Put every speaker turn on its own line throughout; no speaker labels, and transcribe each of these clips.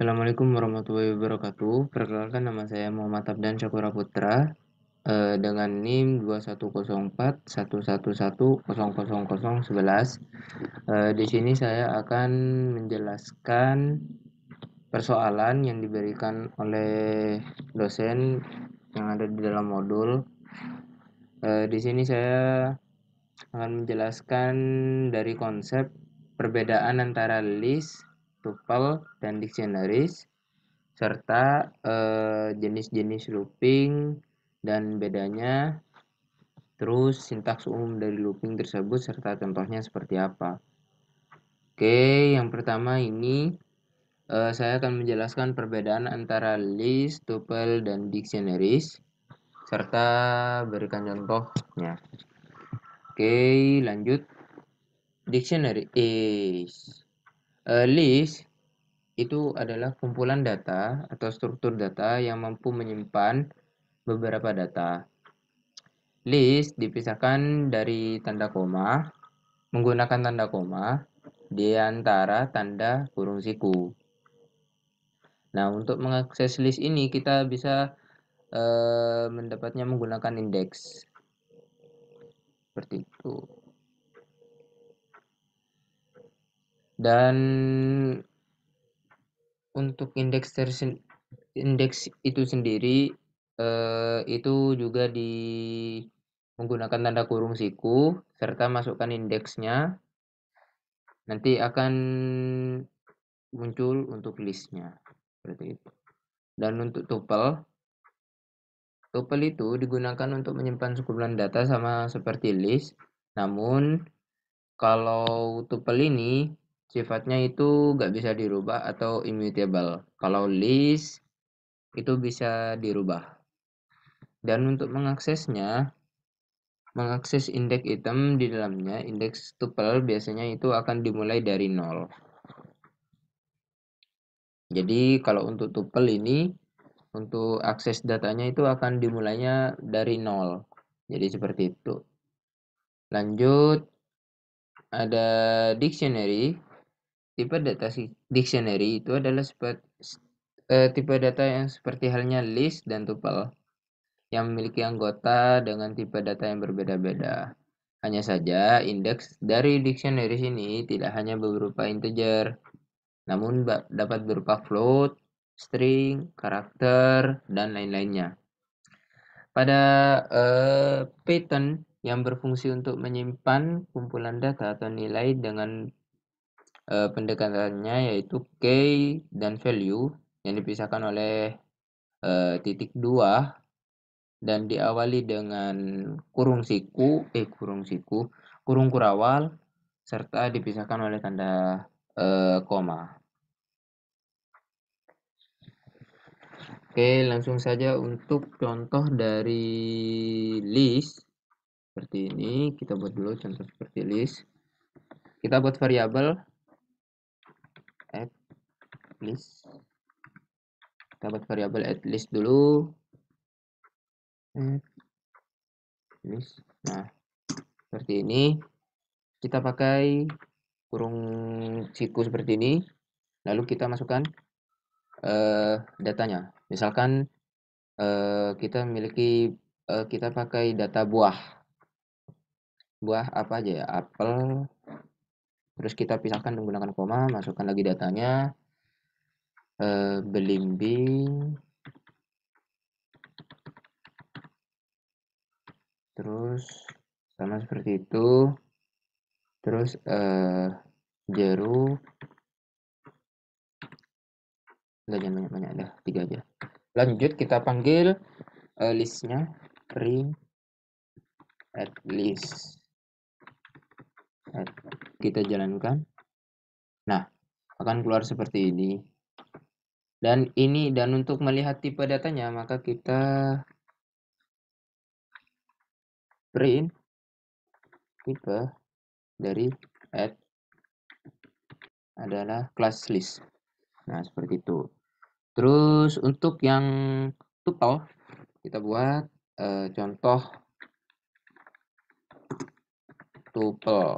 Assalamualaikum warahmatullahi wabarakatuh. Perkenalkan nama saya Muhammad Abdan Syakura Putra dengan NIM 210411100011. Di sini saya akan menjelaskan persoalan yang diberikan oleh dosen yang ada di dalam modul. Di sini saya akan menjelaskan dari konsep perbedaan antara list, tuple, dan dictionaries, serta jenis-jenis looping dan bedanya, terus sintaks umum dari looping tersebut serta contohnya seperti apa. Oke, yang pertama ini saya akan menjelaskan perbedaan antara list, tuple, dan dictionaries serta berikan contohnya. Oke, lanjut. Dictionary is list itu adalah kumpulan data atau struktur data yang mampu menyimpan beberapa data. List dipisahkan dari tanda koma menggunakan tanda koma di antara tanda kurung siku. Nah, untuk mengakses list ini kita bisa mendapatnya menggunakan indeks. Seperti itu. Dan untuk indeks itu sendiri itu juga menggunakan tanda kurung siku serta masukkan indeksnya, nanti akan muncul untuk listnya seperti itu. Dan untuk tuple itu digunakan untuk menyimpan sekumpulan data sama seperti list, namun kalau tuple ini sifatnya itu nggak bisa dirubah atau immutable. Kalau list itu bisa dirubah. Dan untuk mengakses indeks item di dalamnya, indeks tuple biasanya itu akan dimulai dari 0. Jadi kalau untuk tuple ini, untuk akses datanya itu akan dimulainya dari 0. Jadi seperti itu. Lanjut, ada dictionary. Tipe data dictionary itu adalah tipe data yang seperti halnya list dan tuple, yang memiliki anggota dengan tipe data yang berbeda-beda. Hanya saja, indeks dari dictionary ini tidak hanya berupa integer, namun dapat berupa float, string, karakter, dan lain-lainnya. Pada pattern yang berfungsi untuk menyimpan kumpulan data atau nilai dengan pendekatannya yaitu key dan value yang dipisahkan oleh titik 2 dan diawali dengan kurung kurawal serta dipisahkan oleh tanda koma. Oke, langsung saja untuk contoh dari list seperti ini. Kita buat dulu contoh seperti list. Kita buat variabel add list. Kita buat variabel add list dulu. Add list. Nah, seperti ini. Kita pakai kurung siku seperti ini. Lalu kita masukkan datanya. Misalkan kita pakai data buah apa aja ya, apel, terus kita pisahkan menggunakan koma, masukkan lagi datanya, belimbing, terus sama seperti itu, terus jeruk, enggak, jangan banyak-banyak, dah 3 aja. Lanjut kita panggil listnya print add list. Kita jalankan. Nah, akan keluar seperti ini. Dan untuk melihat tipe datanya, maka kita print tipe dari add adalah class list. Nah, seperti itu. Terus untuk yang tuple, kita buat contoh tuple.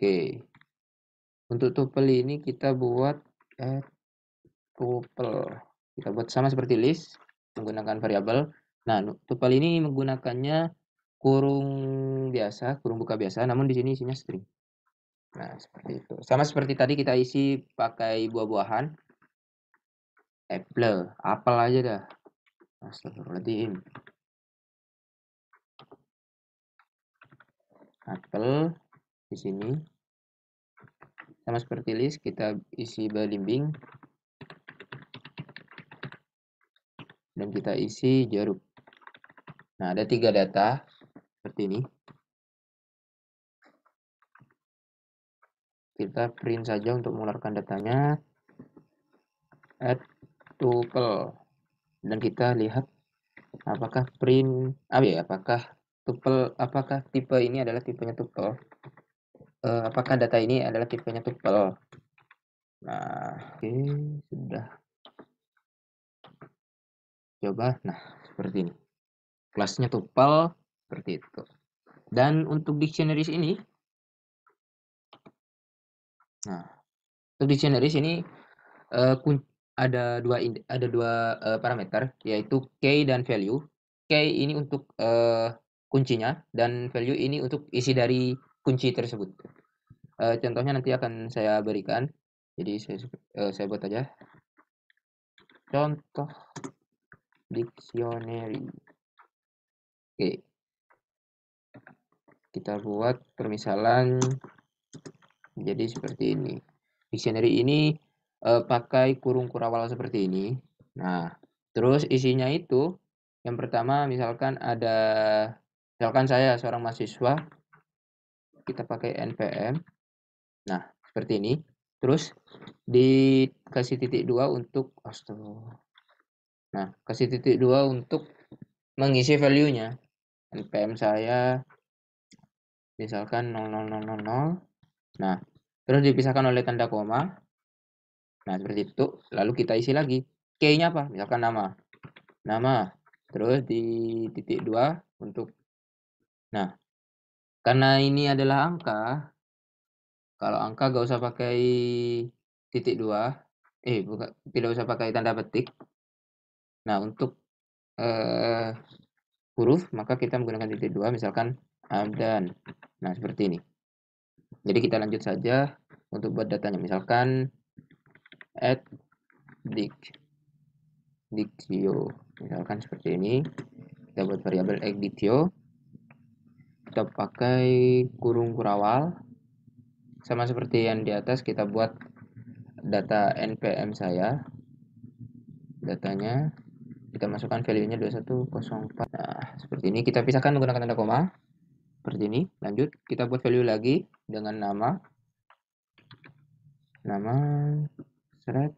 Oke. Untuk tuple ini kita buat add tuple. Kita buat sama seperti list menggunakan variabel. Nah, tuple ini menggunakannya kurung biasa, kurung buka biasa, namun di sini isinya string. Nah, seperti itu. Sama seperti tadi kita isi pakai buah-buahan. Apel aja dah. Astagfirullahaladzim. Apel di sini. Sama seperti list, kita isi belimbing. Dan kita isi jeruk. Nah, ada 3 data seperti ini. Kita print saja untuk mengeluarkan datanya. Add tuple. Dan kita lihat apakah apakah tipe ini adalah tipenya tuple. Apakah data ini adalah tipenya tuple. Nah, oke, sudah. Coba, nah, seperti ini. Kelasnya tuple, seperti itu. Dan untuk dictionaries ini, nah, untuk dictionaries ini ada dua parameter, yaitu key dan value. Key ini untuk kuncinya, dan value ini untuk isi dari kunci tersebut. Contohnya nanti akan saya berikan. Jadi saya buat aja contoh dictionary. Oke, kita buat permisalan jadi seperti ini. Dictionary ini pakai kurung kurawal seperti ini. Nah, terus isinya itu yang pertama misalkan saya seorang mahasiswa, kita pakai npm. Nah, seperti ini. Terus dikasih titik 2 untuk kasih titik 2 untuk mengisi value-nya. npm saya misalkan 00000. Nah, terus dipisahkan oleh tanda koma. Nah, seperti itu. Lalu kita isi lagi. Key-nya apa? Misalkan nama. Terus di titik 2 untuk. Nah, karena ini adalah angka, kalau angka gak usah pakai titik 2. Tidak usah pakai tanda petik. Nah, untuk huruf, maka kita menggunakan titik 2, misalkan Amdan. Nah, seperti ini. Jadi kita lanjut saja untuk buat datanya. Misalkan add dictio. Misalkan seperti ini. Kita buat variabel dictio. Kita pakai kurung kurawal. Sama seperti yang di atas, kita buat data npm saya. Datanya kita masukkan value-nya 2104. Nah, seperti ini. Kita pisahkan menggunakan tanda koma. Seperti ini. Lanjut, kita buat value lagi dengan nama. Seret.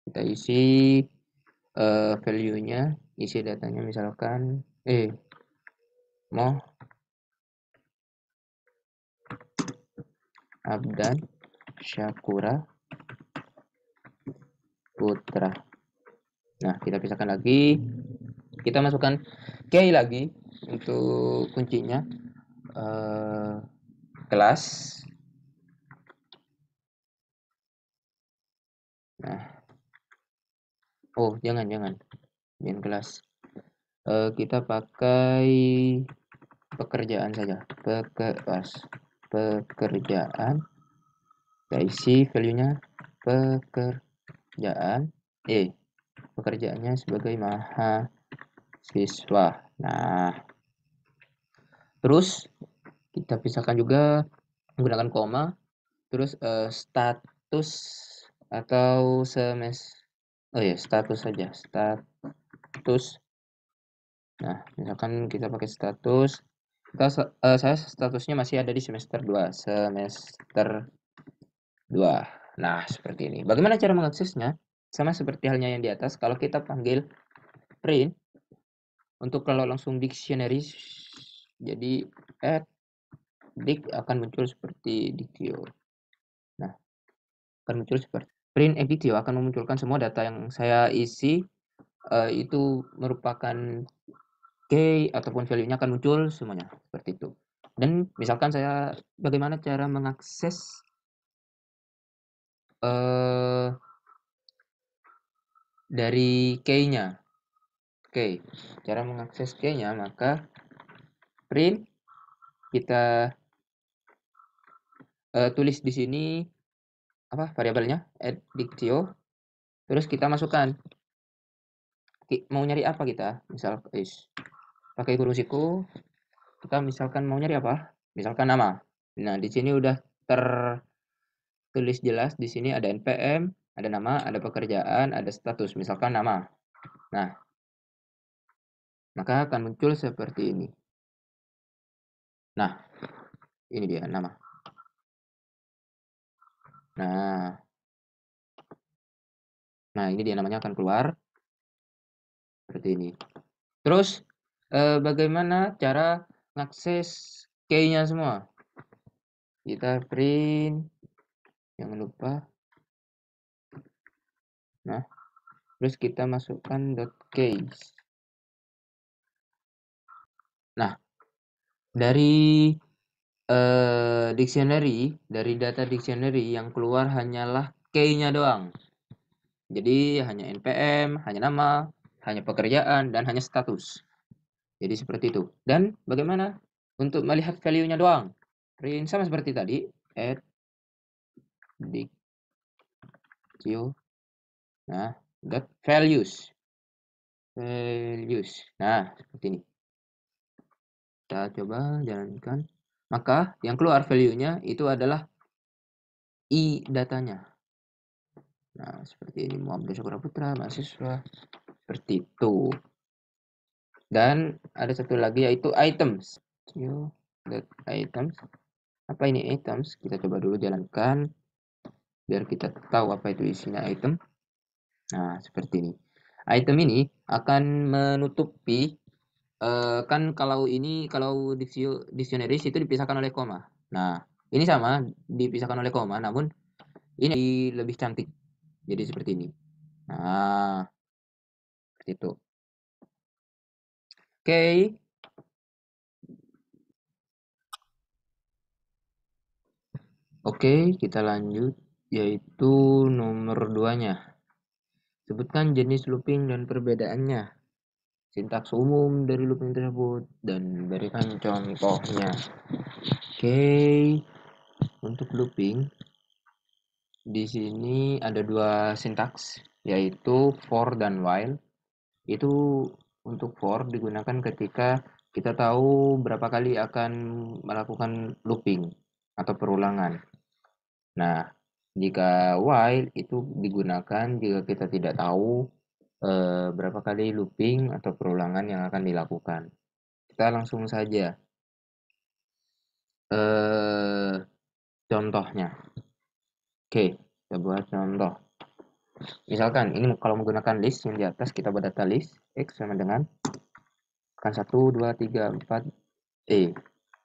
Kita isi value-nya, isi datanya misalkan Abdan Syakura Putra. Nah, kita pisahkan lagi. Kita masukkan key lagi untuk kuncinya. Kelas. Nah. Jangan kelas. Kita pakai pekerjaan saja. Pekerjaan. Kita isi value-nya pekerjaan. Pekerjaannya sebagai mahasiswa. Nah, terus kita pisahkan juga menggunakan koma. Terus status atau status saja. Status. Nah, misalkan kita pakai status. Saya statusnya masih ada di semester 2. Nah, seperti ini. Bagaimana cara mengaksesnya? Sama seperti halnya yang di atas. Kalau kita panggil print, untuk kalau langsung dictionary, jadi dic akan muncul seperti dictio. Nah, akan muncul seperti print dictio akan memunculkan semua data yang saya isi. Itu merupakan key ataupun value-nya akan muncul semuanya seperti itu. Dan misalkan bagaimana cara mengakses dari key-nya. Oke, cara mengakses key-nya maka print kita tulis di sini apa variabelnya add dictio, terus kita masukkan mau nyari apa kita, misal pakai kurung siku, kita misalkan mau nyari apa, misalkan nama. Nah di sini udah tertulis jelas, di sini ada npm, ada nama, ada pekerjaan, ada status, misalkan nama. Nah maka akan muncul seperti ini. Nah ini dia nama. Nah ini dia namanya akan keluar seperti ini. Terus bagaimana cara mengakses key-nya semua? Kita print, jangan lupa. Nah, terus kita masukkan .case. Nah, dari dari data dictionary yang keluar hanyalah key-nya doang. Jadi hanya npm, hanya nama, hanya pekerjaan, dan hanya status. Jadi seperti itu. Dan bagaimana untuk melihat value-nya doang? Print sama seperti tadi, add dictio. Nah, values. Nah, seperti ini. Kita coba jalankan. Maka yang keluar value-nya itu adalah i datanya. Nah, seperti ini. Muhammad Syukur Putra, mahasiswa. Seperti itu. Dan ada satu lagi yaitu items. Items. Apa ini items? Kita coba dulu jalankan. Biar kita tahu apa itu isinya item. Nah, seperti ini. Item ini akan menutupi kan kalau dictionaries itu dipisahkan oleh koma. Nah, ini sama dipisahkan oleh koma, namun ini lebih cantik. Jadi seperti ini. Nah, seperti itu. Oke. Oke, kita lanjut yaitu nomor 2-nya. Sebutkan jenis looping dan perbedaannya. Sintaks umum dari looping tersebut dan berikan contohnya. Oke. Untuk looping di sini ada dua sintaks yaitu for dan while. Itu untuk for digunakan ketika kita tahu berapa kali akan melakukan looping atau perulangan. Nah, jika while itu digunakan jika kita tidak tahu berapa kali looping atau perulangan yang akan dilakukan. Kita langsung saja contohnya. Oke, kita buat contoh. Misalkan ini kalau menggunakan list yang di atas, kita buat data list X sama dengan kan 1, 2, 3, 4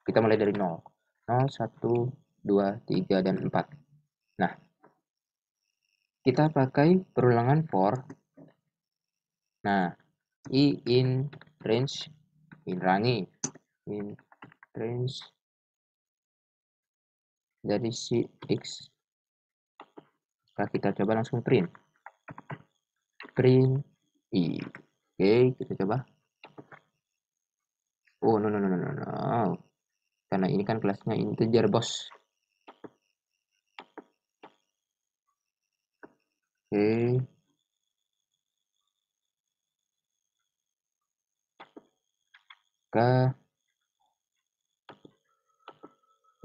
kita mulai dari 0 0, 1, 2, 3, dan 4. Nah, kita pakai perulangan for. Nah, i in range in range dari si X. Nah, kita coba langsung print i. Oke, kita coba. Oh, no. Karena ini kan kelasnya integer, bos. Oke. Ke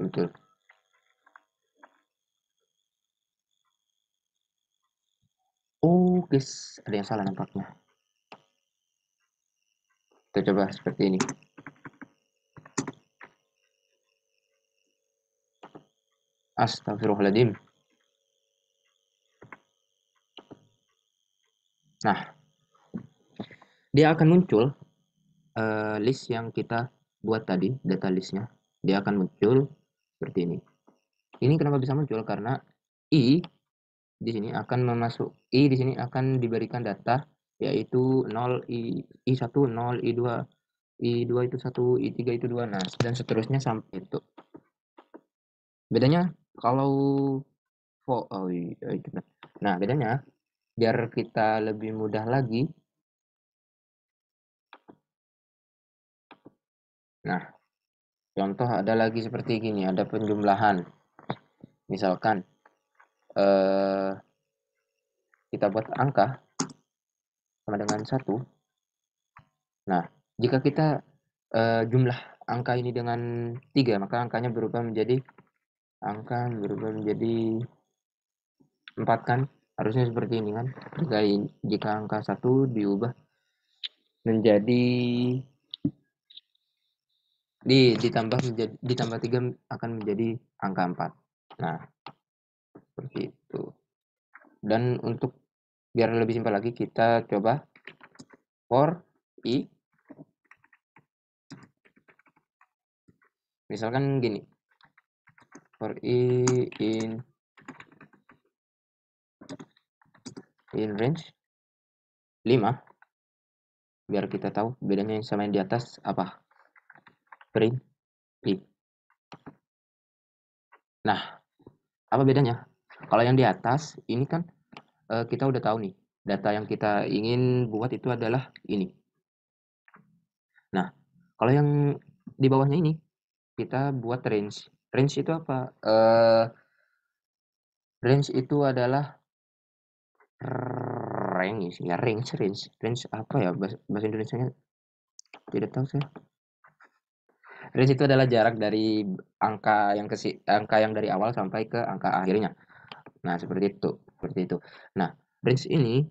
untuk oh guys, ada yang salah nampaknya. Kita coba seperti ini. Astagfirullahaladzim. Nah, dia akan muncul list yang kita buat tadi, data listnya. Dia akan muncul seperti ini. Ini kenapa bisa muncul? Karena i di sini akan i di sini akan diberikan data yaitu 0 i1 0 i2 itu 1 i3 itu 2, nah dan seterusnya sampai itu. Bedanya kalau nah bedanya biar kita lebih mudah lagi. Nah, contoh ada lagi seperti gini, ada penjumlahan. Misalkan kita buat angka sama dengan 1. Nah, jika kita jumlah angka ini dengan 3, maka angkanya berubah menjadi 4 kan? Harusnya seperti ini kan? Jika angka 1 diubah menjadi ditambah 3 akan menjadi angka 4. Nah, seperti itu. Dan untuk biar lebih simpel lagi, kita coba for i. Misalkan gini, for i in range 5. Biar kita tahu bedanya sama yang di atas apa. Print i. Nah, apa bedanya? Kalau yang di atas ini kan kita udah tahu nih, data yang kita ingin buat itu adalah ini. Nah, kalau yang di bawahnya ini kita buat range. Range itu apa? Range itu adalah range ya, range apa ya bahasa Indonesianya? Tidak tahu saya. Range itu adalah jarak dari angka yang dari awal sampai ke angka akhirnya. Nah, seperti itu. Nah, range ini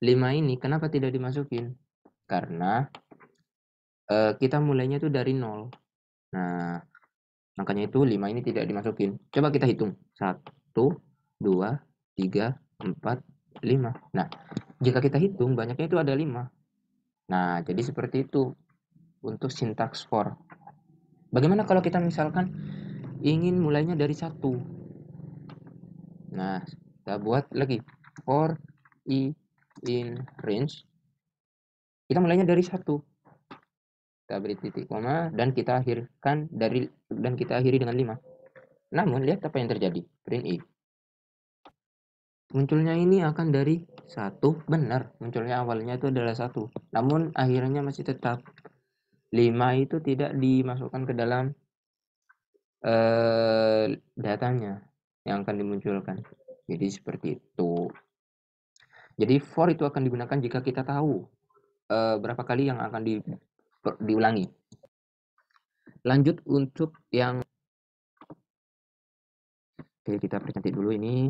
5 ini kenapa tidak dimasukin? Karena kita mulainya itu dari 0. Nah, makanya itu 5 ini tidak dimasukin. Coba kita hitung. 1, 2, 3, 4, 5. Nah, jika kita hitung banyaknya itu ada 5. Nah, jadi seperti itu untuk sintaks for. Bagaimana kalau kita misalkan ingin mulainya dari 1? Nah, kita buat lagi for i in range. Kita mulainya dari 1. Kita beri titik koma dan kita akhiri dengan 5. Namun lihat apa yang terjadi. Print i. Munculnya ini akan dari 1, benar. Munculnya awalnya itu adalah 1. Namun akhirnya masih tetap 5 itu tidak dimasukkan ke dalam datanya yang akan dimunculkan. Jadi seperti itu. Jadi for itu akan digunakan jika kita tahu berapa kali yang akan diulangi. Lanjut untuk yang oke, kita percantik dulu ini.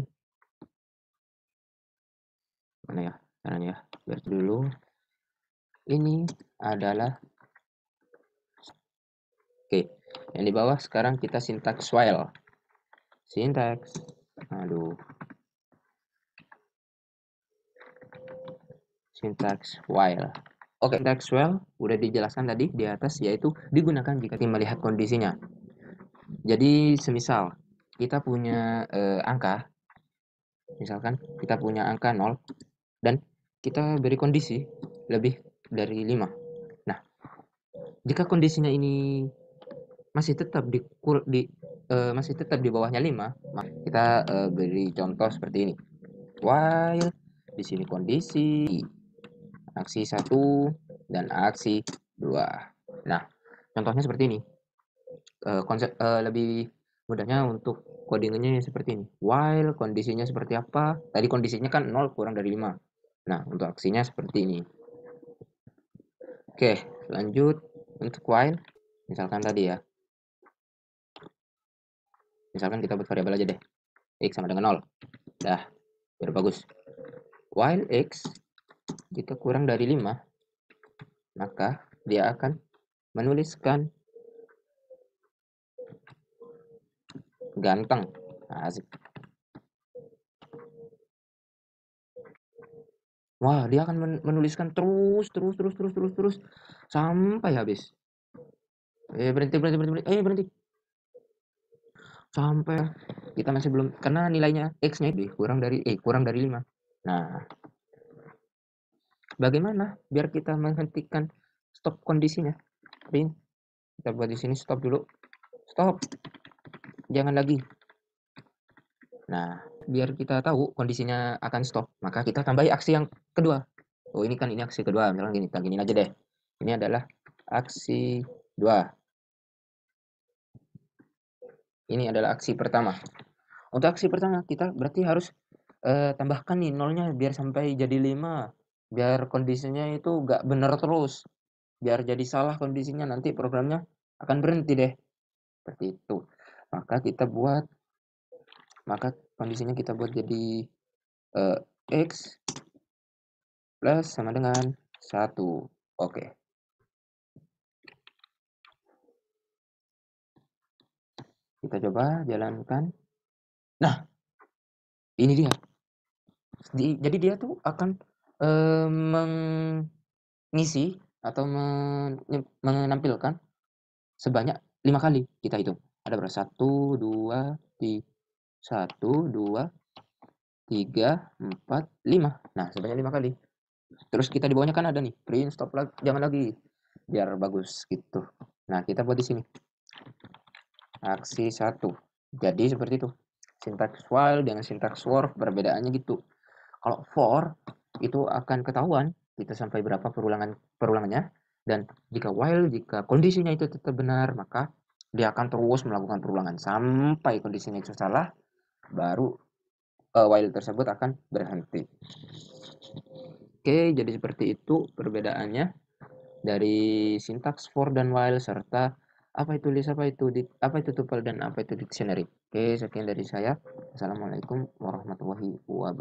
Mana ya caranya ya? Biar dulu. Ini adalah oke. Yang di bawah sekarang kita sintaks while. Sintaks. Aduh. Sintaks while. Oke, sintaks while udah dijelaskan tadi di atas, yaitu digunakan jika kita melihat kondisinya. Jadi semisal kita punya angka, misalkan kita punya angka 0 dan kita beri kondisi lebih dari 5. Nah, jika kondisinya ini masih tetap masih tetap di bawahnya 5, maka kita beri contoh seperti ini. While di sini kondisi aksi 1 dan aksi 2. Nah, contohnya seperti ini. Konsep lebih mudahnya untuk codingnya seperti ini. While kondisinya seperti apa? Tadi kondisinya kan 0 kurang dari 5. Nah, untuk aksinya seperti ini. Oke, lanjut untuk while. Misalkan tadi ya. Misalkan kita buat variabel aja deh. X sama dengan 0. Dah, biar bagus. While X jika kurang dari 5, maka dia akan menuliskan ganteng. Asik. Wah, dia akan menuliskan terus sampai habis. Berhenti. Sampai kita masih belum, karena nilainya X-nya kurang dari 5. Nah, bagaimana biar kita menghentikan stop kondisinya? Kita buat di sini stop dulu. Stop. Jangan lagi. Nah, biar kita tahu kondisinya akan stop, maka kita tambahi aksi yang kedua. Oh, ini aksi kedua, misalkan gini, kita giniin aja deh. Ini adalah aksi 2. Ini adalah aksi pertama. Untuk aksi pertama kita berarti harus tambahkan nih nolnya biar sampai jadi 5. Biar kondisinya itu nggak benar terus. Biar jadi salah kondisinya, nanti programnya akan berhenti deh. Seperti itu. Maka kondisinya kita buat jadi X plus sama dengan 1. Oke. Kita coba jalankan. Nah, ini dia. Jadi dia tuh akan mengisi atau menampilkan sebanyak 5 kali. Kita hitung. Ada berapa? 1, 2, 3, 4, 5. Nah, sebanyak 5 kali. Terus kita di bawahnya kan ada nih, print stop lagi, jangan lagi. Biar bagus gitu. Nah, kita buat di sini. Aksi 1. Jadi seperti itu. Syntax while dengan syntax for perbedaannya gitu. Kalau for itu akan ketahuan kita sampai berapa perulangannya, dan jika kondisinya itu tetap benar, maka dia akan terus melakukan perulangan sampai kondisinya itu salah, baru while tersebut akan berhenti. Oke, jadi seperti itu perbedaannya dari syntax for dan while, serta apa itu list, apa itu tuple, dan apa itu dictionary. Oke, sekian dari saya. Assalamualaikum warahmatullahi wabarakatuh.